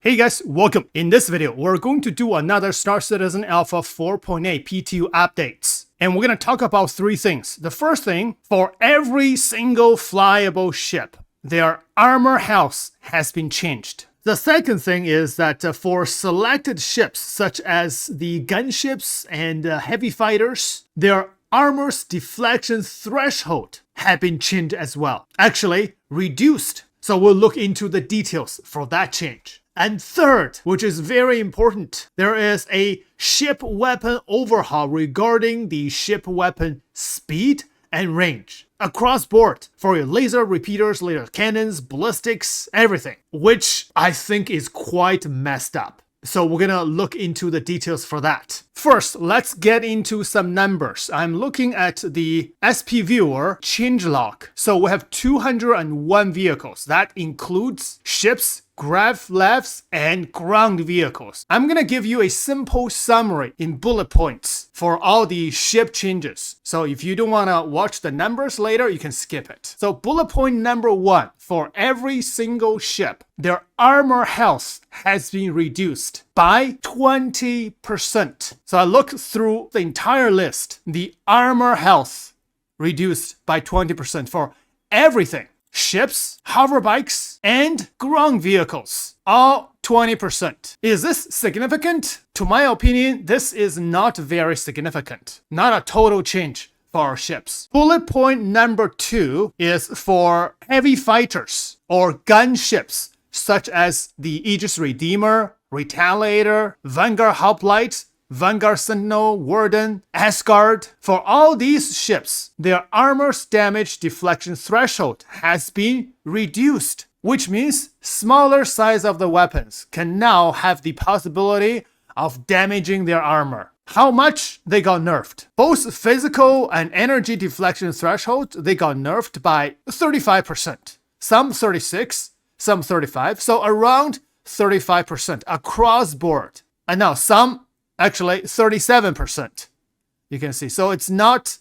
Hey guys, welcome. In this video, we're going to do another Star Citizen Alpha 4.8 PTU updates. And we're going to talk about three things. The first thing, for every single flyable ship, their armor health has been changed. The second thing is that for selected ships, such as the gunships and heavy fighters, their armor's deflection threshold had been changed as well. Actually, reduced. So we'll look into the details for that change. And third, which is very important, there is a ship weapon overhaul regarding the ship weapon speed and range across board for your laser repeaters, laser cannons, ballistics, everything, which I think is quite messed up. So we're gonna look into the details for that. First, let's get into some numbers. I'm looking at the SP Viewer changelog. So we have 201 vehicles. That includes ships, grav labs, and ground vehicles. I'm gonna give you a simple summary in bullet points for all the ship changes. So if you don't wanna watch the numbers later, you can skip it. So bullet point number 1, for every single ship, their armor health has been reduced by 20%. So I looked through the entire list. The armor health reduced by 20% for everything. Ships, hover bikes, and ground vehicles, all 20%. Is this significant? To my opinion, this is not very significant. Not a total change for our ships. Bullet point number 2 is for heavy fighters or gunships, such as the Aegis Redeemer, Retaliator, Vanguard Hoplite, Vanguard Sentinel, Warden, Asgard. For all these ships, their armor's damage deflection threshold has been reduced, which means smaller size of the weapons can now have the possibility of damaging their armor. How much? They got nerfed. Both physical and energy deflection threshold, they got nerfed by 35%. Some 36, some 35, so around 35% across board. And now some actually 37%. You can see. So it's not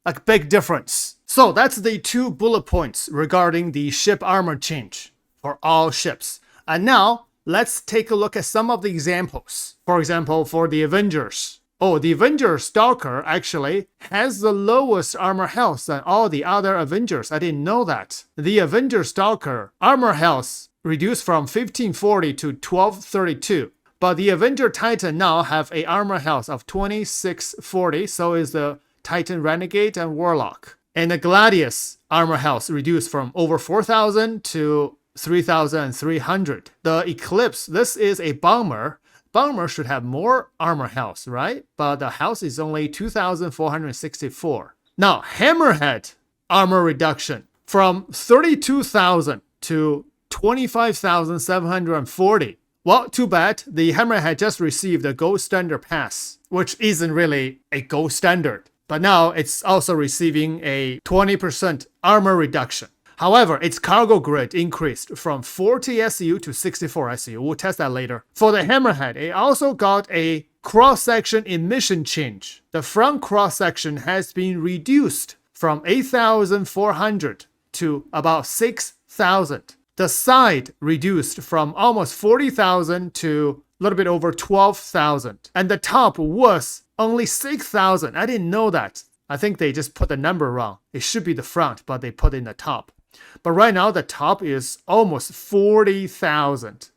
a big difference. So that's the 2 bullet points regarding the ship armor change for all ships. And now let's take a look at some of the examples. For example, for the Avengers. Oh, the Avenger Stalker actually has the lowest armor health than all the other Avengers. I didn't know that. The Avenger Stalker armor health reduced from 1540 to 1232. But the Avenger Titan now have a armor health of 2640, so is the Titan Renegade and Warlock. And the Gladius armor health reduced from over 4,000 to 3,300. The Eclipse, this is a bomber. Bomber should have more armor health, right? But the health is only 2,464. Now, Hammerhead armor reduction from 32,000 to 25,740. Well, too bad. The Hammerhead just received a gold standard pass, which isn't really a gold standard. But now it's also receiving a 20% armor reduction. However, its cargo grid increased from 40 SU to 64 SU. We'll test that later. For the Hammerhead, it also got a cross-section emission change. The front cross-section has been reduced from 8,400 to about 6,000. The side reduced from almost 40,000 to a little bit over 12,000. And the top was only 6,000. I didn't know that. I think they just put the number wrong. It should be the front, but they put in the top. But right now, the top is almost 40,000.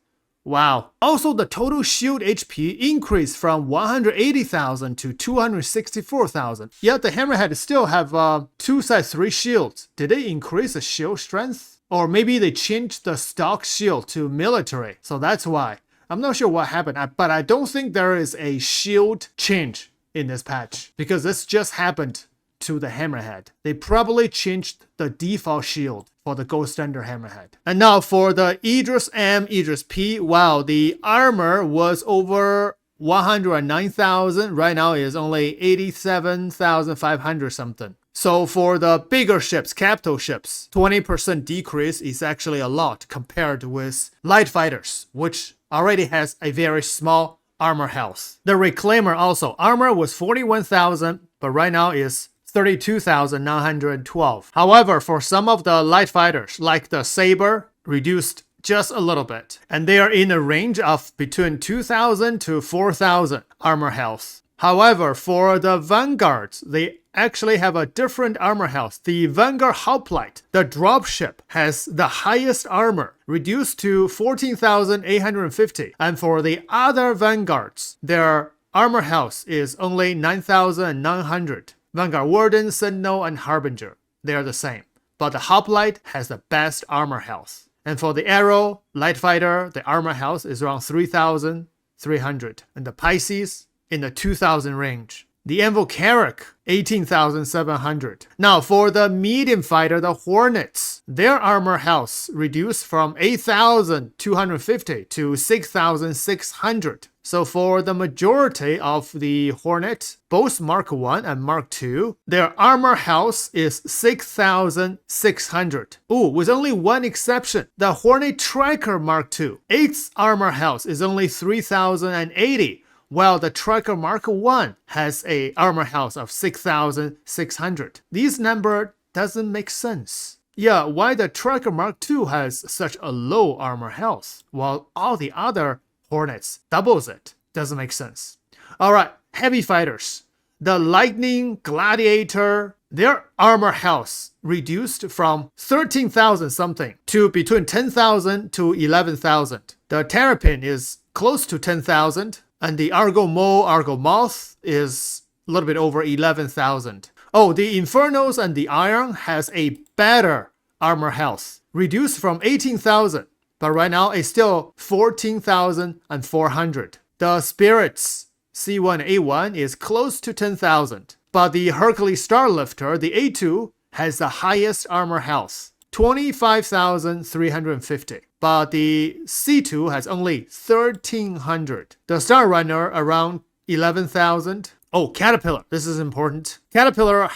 Wow. Also, the total shield HP increased from 180,000 to 264,000. Yet the Hammerhead still have 2 size 3 shields. Did they increase the shield strength? Or maybe they changed the stock shield to military. So that's why. I'm not sure what happened, but I don't think there is a shield change in this patch. Because this just happened to the Hammerhead. They probably changed the default shield for the gold standard Hammerhead. And now for the Idris M, Idris P, wow, the armor was over 109,000. Right now it is only 87,500 something. So for the bigger ships, capital ships, 20% decrease is actually a lot compared with light fighters, which already has a very small armor health. The Reclaimer also, armor was 41,000, but right now is 32,912. However, for some of the light fighters, like the Saber, reduced just a little bit. And they are in a range of between 2,000 to 4,000 armor health. However, for the Vanguards, they actually have a different armor health. The Vanguard Hoplite, the dropship, has the highest armor, reduced to 14,850. And for the other Vanguards, their armor health is only 9,900. Vanguard Warden, Sentinel, and Harbinger, they are the same. But the Hoplite has the best armor health. And for the Arrow, Light Fighter, the armor health is around 3,300. And the Pisces, in the 2,000 range. The Anvil Carrack, 18,700. Now for the medium fighter, the Hornets, their armor health reduced from 8,250 to 6,600. So for the majority of the Hornet, both Mark 1 and Mark 2, their armor health is 6,600. Ooh, with only one exception. The Hornet Tracker Mark 2, its armor health is only 3,080. While the Tracker Mark 1 has a armor health of 6,600. This number doesn't make sense. Yeah, why the Tracker Mark 2 has such a low armor health, while all the other Hornets doubles it? Doesn't make sense. Alright, heavy fighters. The Lightning, Gladiator, their armor health reduced from 13,000 something to between 10,000 to 11,000. The Terrapin is close to 10,000. And the Argo Moth is a little bit over 11,000. Oh, the Infernos and the Iron has a better armor health, reduced from 18,000, but right now it's still 14,400. The Spirits C1A1 is close to 10,000, but the Hercules Starlifter, the A2, has the highest armor health, 25,350. But the C2 has only 1,300. The Star Runner around 11,000. Oh, Caterpillar. This is important. Caterpillar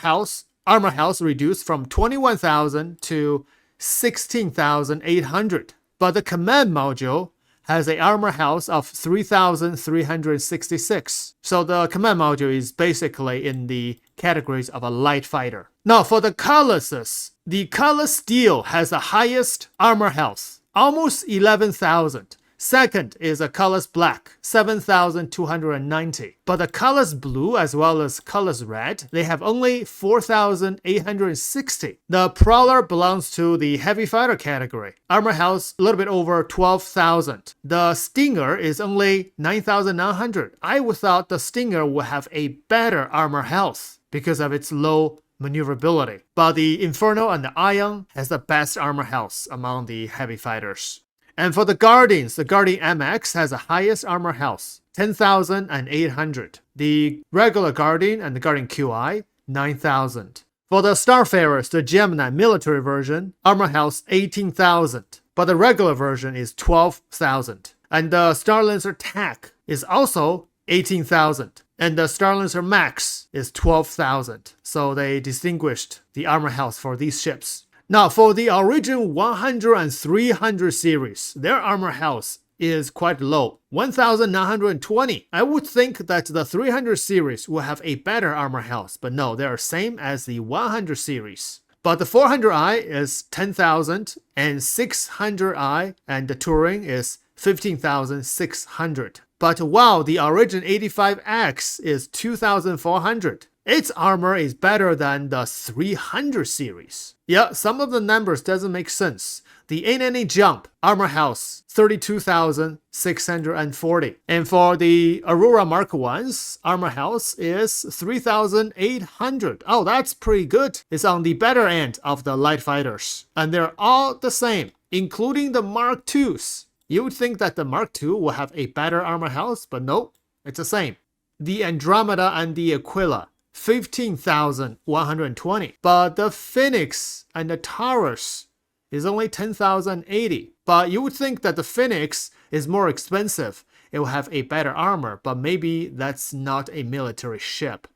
armor health reduced from 21,000 to 16,800. But the Command Module has an armor health of 3,366. So the Command Module is basically in the categories of a light fighter. Now for the Colossus, the Colossus Steel has the highest armor health, almost 11,000. Second is a Colossus Black, 7,290. But the Colossus Blue as well as Colossus Red, they have only 4,860. The Prowler belongs to the heavy fighter category. Armor health a little bit over 12,000. The Stinger is only 9,900. I would thought the Stinger would have a better armor health because of its low maneuverability. But the Inferno and the Ion has the best armor health among the heavy fighters. And for the Guardians, the Guardian MX has the highest armor health, 10,800. The regular Guardian and the Guardian QI, 9,000. For the Starfarers, the Gemini military version, armor health 18,000. But the regular version is 12,000. And the Starlancer TAC is also 18,000. And the Starlancer Max is 12,000. So they distinguished the armor health for these ships. Now for the Origin 100 and 300 series, their armor health is quite low, 1,920. I would think that the 300 series will have a better armor health, but no, they are same as the 100 series. But the 400i is 10,000 and 600i and the Touring is 15,600. But while the Origin 85X is 2,400, its armor is better than the 300 series. Yeah, some of the numbers doesn't make sense. The A90 Jump armor health 32,640. And for the Aurora Mark 1's armor health is 3,800. Oh, that's pretty good. It's on the better end of the light fighters. And they're all the same, including the Mark 2's. You would think that the Mark 2 will have a better armor health, but nope, it's the same. The Andromeda and the Aquila, 15,120. But the Phoenix and the Taurus is only 10,080. But you would think that the Phoenix is more expensive. It will have a better armor, but maybe that's not a military ship.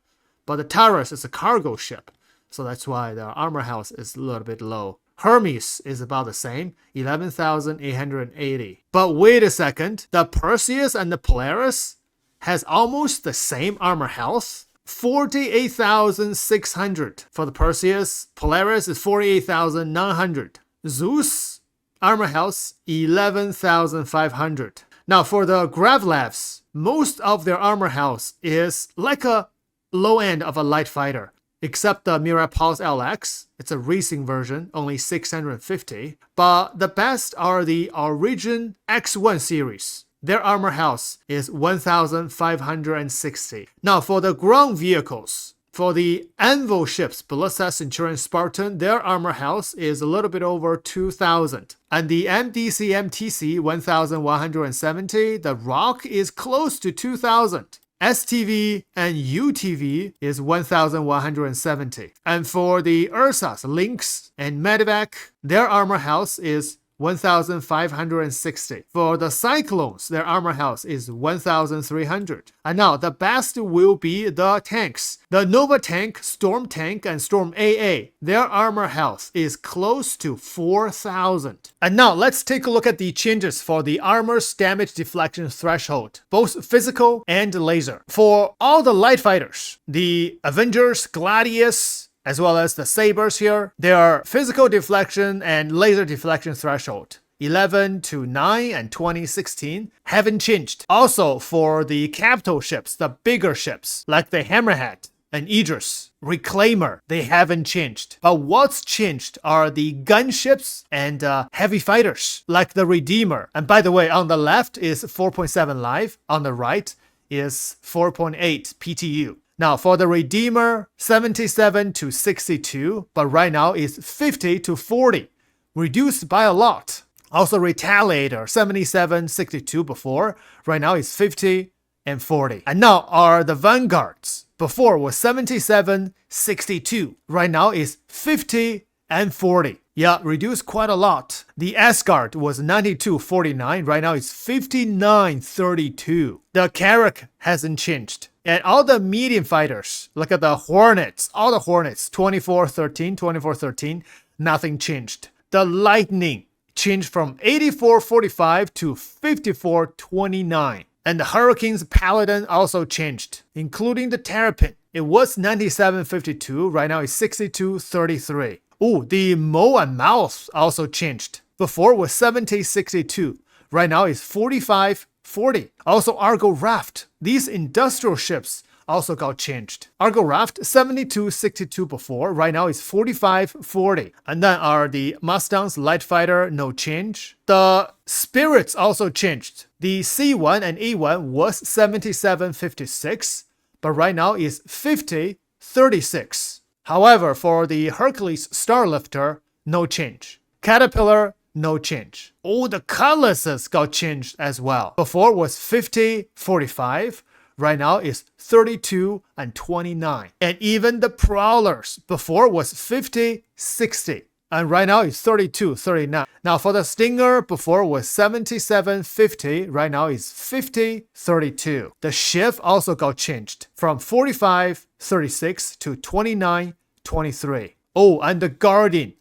But the Taurus is a cargo ship, so that's why the armor health is a little bit low. Hermes is about the same, 11,880. But wait a second, the Perseus and the Polaris has almost the same armor health, 48,600 for the Perseus. Polaris is 48,900. Zeus armor health 11,500. Now for the Gravlavs, most of their armor health is like a low end of a light fighter, except the Mirapulse LX. It's a racing version, only 650. But the best are the Origin X1 series. Their armor health is 1,560. Now for the ground vehicles, for the Anvil ships, Ballista, Centurion, Spartan, their armor health is a little bit over 2,000. And the MDC MTC 1,170, the Rock is close to 2,000. STV and UTV is 1,170. And for the Ursas, Lynx, and Medevac, their armor health is 1,560. For the Cyclones, their armor health is 1,300. And now the best will be the tanks. The Nova Tank, Storm Tank, and Storm AA, their armor health is close to 4,000. And now let's take a look at the changes for the armor's damage deflection threshold, both physical and laser. For all the light fighters, the Avengers, Gladius, as well as the Sabers here, their physical deflection and laser deflection threshold 11 to 9 and 2016 haven't changed. Also for the capital ships, the bigger ships like the Hammerhead and Idris, Reclaimer, they haven't changed. But what's changed are the gunships and heavy fighters like the Redeemer. And by the way, on the left is 4.7 live, on the right is 4.8 PTU. Now for the Redeemer, 77 to 62, but right now it's 50 to 40, reduced by a lot. Also Retaliator, 77, 62 before, right now it's 50 and 40. And now are the Vanguards. Before was 77, 62, right now it's 50 and 40. Yeah, reduced quite a lot. The Asgard was 92.49, right now it's 59.32. The Carrack hasn't changed. And all the medium fighters, look at the Hornets, all the Hornets, 24.13, 24.13, nothing changed. The Lightning changed from 84.45 to 54.29. And the Hurricane's Paladin also changed, including the Terrapin. It was 97.52, right now it's 62.33. Oh, the Mo and Mouth also changed. Before was 70.62, right now it's 45.40. Also Argo Raft. These industrial ships also got changed. Argo Raft 72.62 before, right now it's 45.40. And then are the Mustangs Light Fighter, no change. The Spirits also changed. The C1 and E1 was 77.56, but right now is 50.36. However, for the Hercules Starlifter, no change. Caterpillar, no change. All the Cutlasses got changed as well. Before was 50.45. Right now is 32 and 29. And even the Prowlers before was 50.60. And right now it's 32.39. Now for the Stinger before was 77.50. Right now is 50.32. The Shift also got changed from 45.36 to 29.23. Oh, and the Guardian.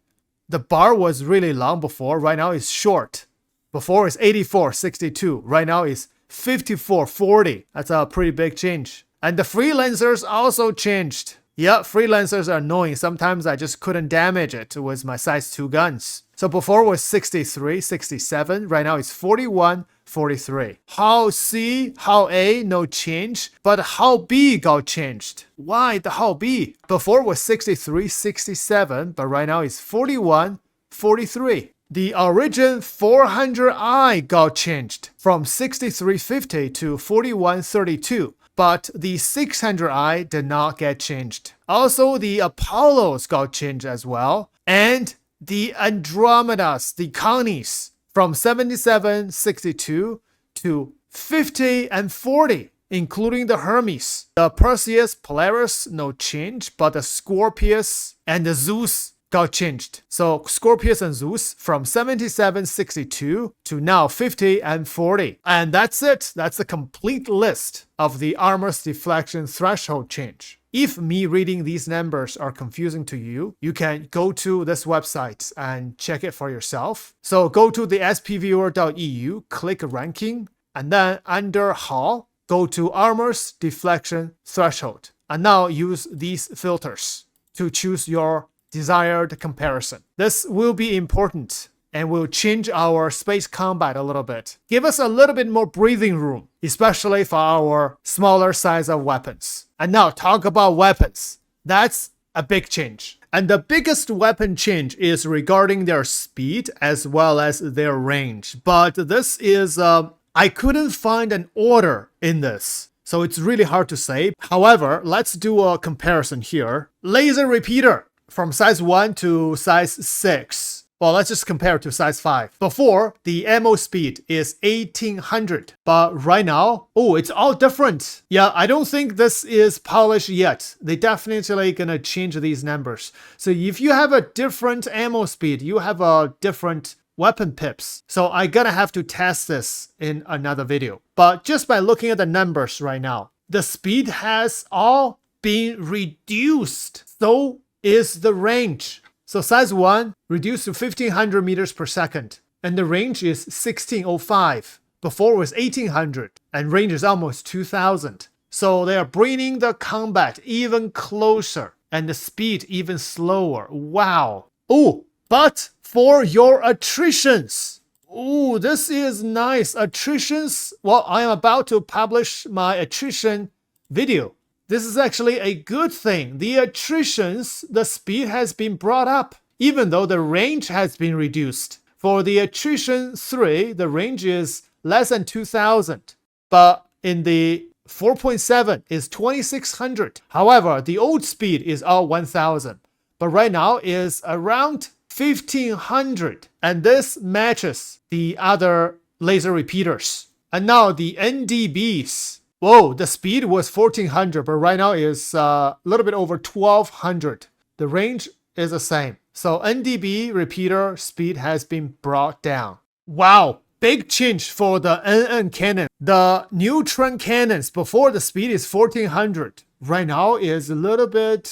The bar was really long before. Right now it's short. Before it's 84.62. Right now it's 54.40. That's a pretty big change. And the Freelancers also changed. Yeah, Freelancers are annoying. Sometimes I just couldn't damage it with my size 2 guns. So before was 63.67. Right now it's 41.43. How C, how A, no change. But how B got changed. Why the how B? Before was 63.67. But right now it's 41.43. The Origin 400i got changed from 63.50 to 41.32, but the 600i did not get changed. Also, the Apollos got changed as well, and the Andromedas, the Connies, from 77.62 to 50 and 40, including the Hermes. The Perseus, Polaris, no change, but the Scorpius and the Zeus got changed. So Scorpius and Zeus from 77.62 to now 50 and 40. And that's it. That's the complete list of the armor's deflection threshold change. If me reading these numbers are confusing to you, you can go to this website and check it for yourself. So go to the spviewer.eu, click ranking, and then under haul, go to armor's deflection threshold. And now use these filters to choose your desired comparison. This will be important and we'll change our space combat a little bit. Give us a little bit more breathing room, especially for our smaller size of weapons. And now talk about weapons. That's a big change. And the biggest weapon change is regarding their speed as well as their range. But this is, I couldn't find an order in this, so it's really hard to say. However, let's do a comparison here. Laser repeater from size 1 to size 6. Well, let's just compare to size 5. Before, the ammo speed is 1800, but right now, oh, it's all different. Yeah, I don't think this is polished yet. They definitely gonna change these numbers. So if you have a different ammo speed, you have a different weapon pips. So I'm gonna have to test this in another video. But just by looking at the numbers right now, the speed has all been reduced. So is the range. So size 1 reduced to 1500 meters per second, and the range is 1605. Before it was 1800, and range is almost 2000. So they are bringing the combat even closer, and the speed even slower. Wow. Oh, but for your attritions. Oh, this is nice. Attritions. Well, I am about to publish my attrition video. This is actually a good thing. The attritions, the speed has been brought up, even though the range has been reduced. For the attrition 3, the range is less than 2000. But in the 4.7 is 2600. However, the old speed is all 1000. But right now is around 1500. And this matches the other laser repeaters. And now the NDBs. Whoa, the speed was 1400, but right now is a little bit over 1200. The range is the same. So NDB repeater speed has been brought down. Wow, big change for the NN cannon. The neutron cannons before the speed is 1400. Right now is a little bit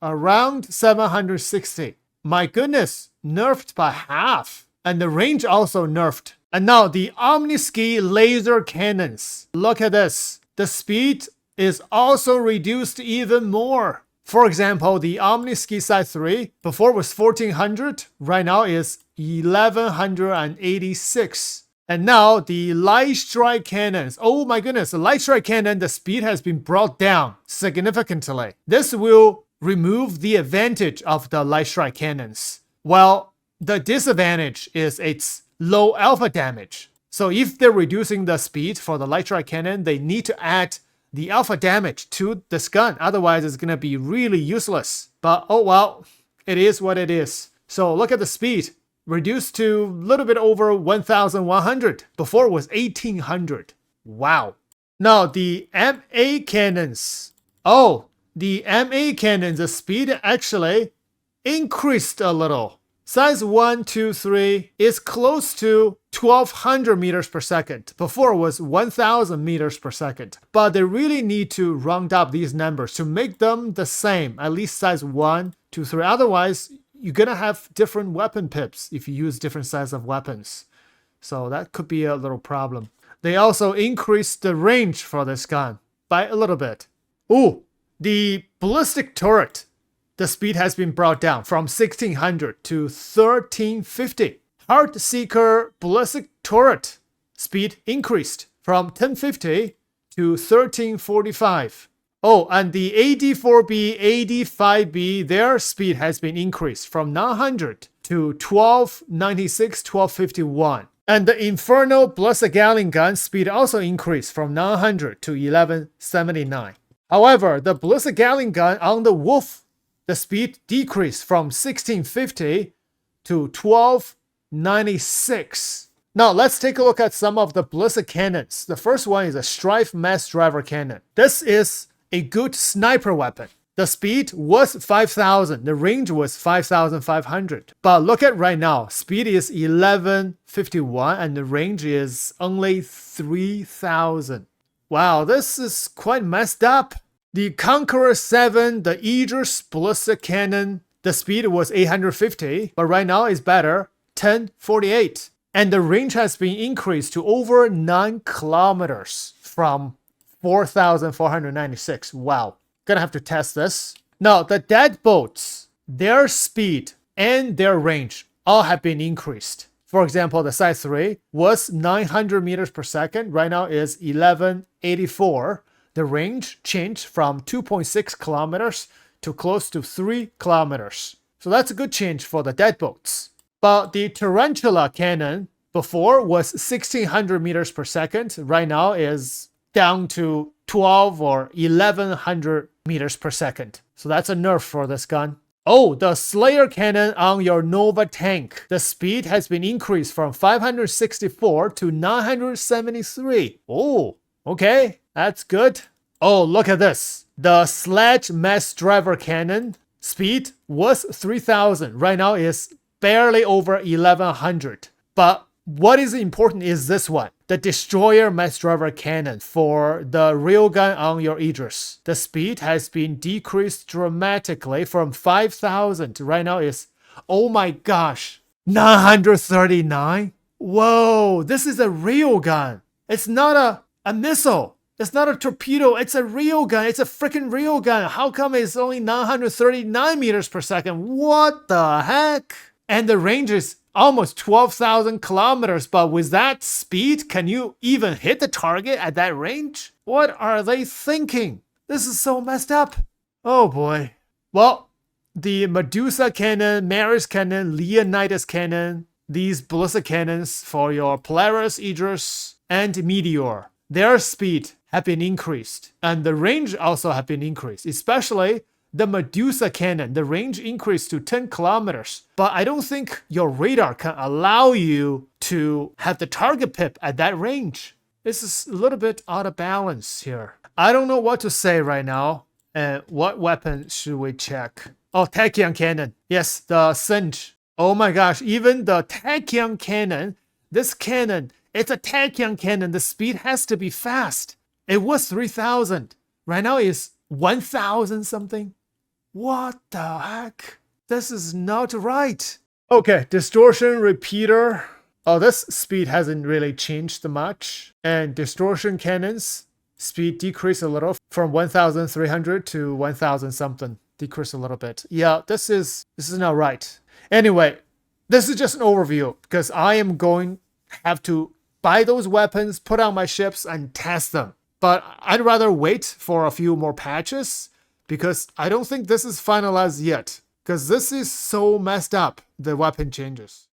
around 760. My goodness, nerfed by half. And the range also nerfed. And now the Omniski laser cannons. Look at this. The speed is also reduced even more. For example, the Omniski size 3 before was 1400, right now is 1186. And now the light strike cannons. Oh my goodness, the light strike cannon, the speed has been brought down significantly. This will remove the advantage of the light strike cannons. Well, the disadvantage is its low alpha damage. So if they're reducing the speed for the light strike cannon, they need to add the alpha damage to this gun. Otherwise, it's going to be really useless. But oh well, it is what it is. So look at the speed. Reduced to a little bit over 1100. Before it was 1800. Wow. Now the MA cannons. Oh, the MA cannons, the speed actually increased a little. Size 1, 2, 3 is close to 1200 meters per second. Before it was 1000 meters per second. But they really need to round up these numbers to make them the same, at least size 1, 2, 3. Otherwise, you're gonna have different weapon pips if you use different size of weapons. So that could be a little problem. They also increased the range for this gun by a little bit. Ooh, the ballistic turret. The speed has been brought down from 1600 to 1350. Heartseeker ballistic turret speed increased from 1050 to 1345. Oh, and the AD4B, AD5B, their speed has been increased from 900 to 1296, 1251. And the Inferno ballistic Gatling gun speed also increased from 900 to 1179. However, the ballistic Gatling gun on the Wolf, the speed decreased from 1650 to 1296. Now let's take a look at some of the ballistic cannons. The first one is a Strife Mass Driver Cannon. This is a good sniper weapon. The speed was 5000, the range was 5500. But look at right now, speed is 1151 and the range is only 3000. Wow, this is quite messed up. The Conqueror 7, the Aegis ballistic cannon, the speed was 850, but right now it's better, 1048. And the range has been increased to over 9 kilometers from 4496. Wow, gonna have to test this. Now, the deadbolts, their speed and their range all have been increased. For example, the Sight 3 was 900 meters per second. Right now is 1184. The range changed from 2.6 kilometers to close to 3 kilometers. So that's a good change for the deadbolts. But the Tarantula cannon before was 1600 meters per second. Right now is down to 12 or 1100 meters per second. So that's a nerf for this gun. Oh, the Slayer cannon on your Nova tank. The speed has been increased from 564 to 973. Oh, okay, that's good. Oh, look at this. The Sledge Mass Driver cannon speed was 3000. Right now is barely over 1100. But what is important is this one. The Destroyer Mass Driver cannon for the railgun on your Idris. The speed has been decreased dramatically from 5,000 to right now is, oh my gosh, 939? Whoa, this is a railgun. It's not a missile. It's not a torpedo. It's a railgun. It's a freaking railgun. How come it's only 939 meters per second? What the heck? And the range is almost 12,000 kilometers, but with that speed, can you even hit the target at that range? What are they thinking? This is so messed up. Oh boy. Well, the Medusa cannon, Maris cannon, Leonidas cannon, these ballistic cannons for your Polaris, Idris, and Meteor, their speed have been increased, and the range also have been increased, especially the Medusa cannon, the range increased to 10 kilometers. But I don't think your radar can allow you to have the target pip at that range. This is a little bit out of balance here. I don't know what to say right now. And what weapon should we check? Oh, Tachyon cannon. Yes, the Singe. Oh my gosh, even the Tachyon cannon, this cannon, it's a Tachyon cannon. The speed has to be fast. It was 3000. Right now it's 1000 something. What the heck? This is not right. Okay, distortion repeater. Oh, this speed hasn't really changed much. And distortion cannons, speed decreased a little from 1300 to 1000 something. Decreased a little bit. Yeah, this is not right. Anyway, this is just an overview because I am going to have to buy those weapons, put on my ships, and test them. But I'd rather wait for a few more patches because I don't think this is finalized yet. Because this is so messed up, the weapon changes.